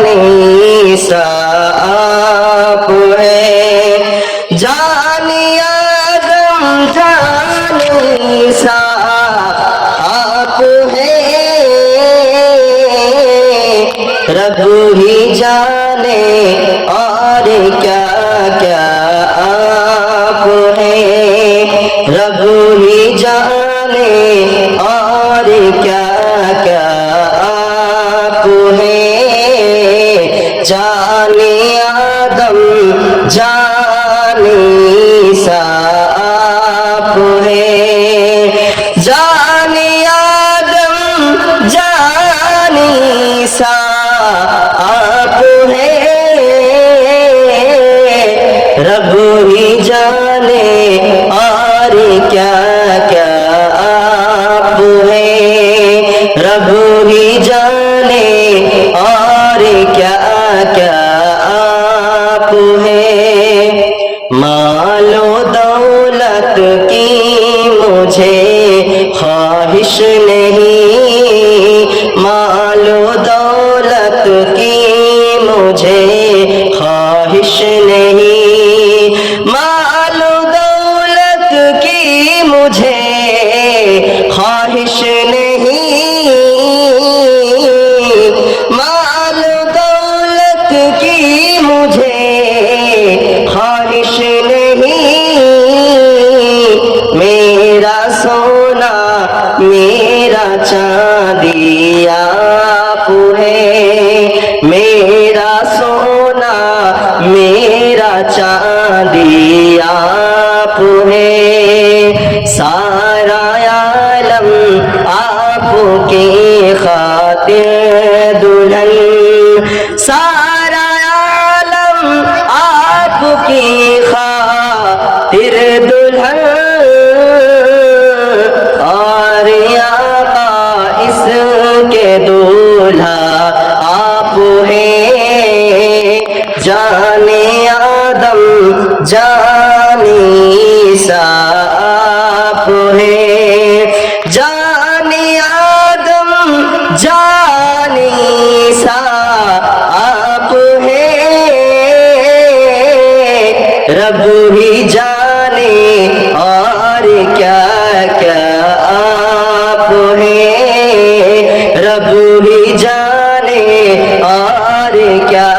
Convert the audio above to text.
NISA आप है जानिया दम नीसा आप है रब ही जाने और क्या क्या आप है रब ही जाने और क्या क्या आप है जाने आदम जाने ईसा आप है जाने आदम जाने ईसा आप है रब ही जाने और क्या क्या आप है रब ही जाने और क्या क्या आप है मालो दौलत की मुझे ख्वाहिश नहीं मालो दौलत की मुझे ख्वाहिश नहीं मालो दौलत की मुझे ख्वाहिश नहीं मालो दौलत की मुझे ख्वाहिश नहीं मेरा सोना मेरा चांदी आप है मेरा सोना मेरा चांदी आप है सारा आलम आपके खातिर दुल्हन सारा आलम आपकी खातिर दुल्हन और आका इसके दूल्हा आप है जाने आदम जाने ईसा आप है जाने आदम जाने ईसा आप है रब ही जाने और क्या क्या आप है रब ही जाने और क्या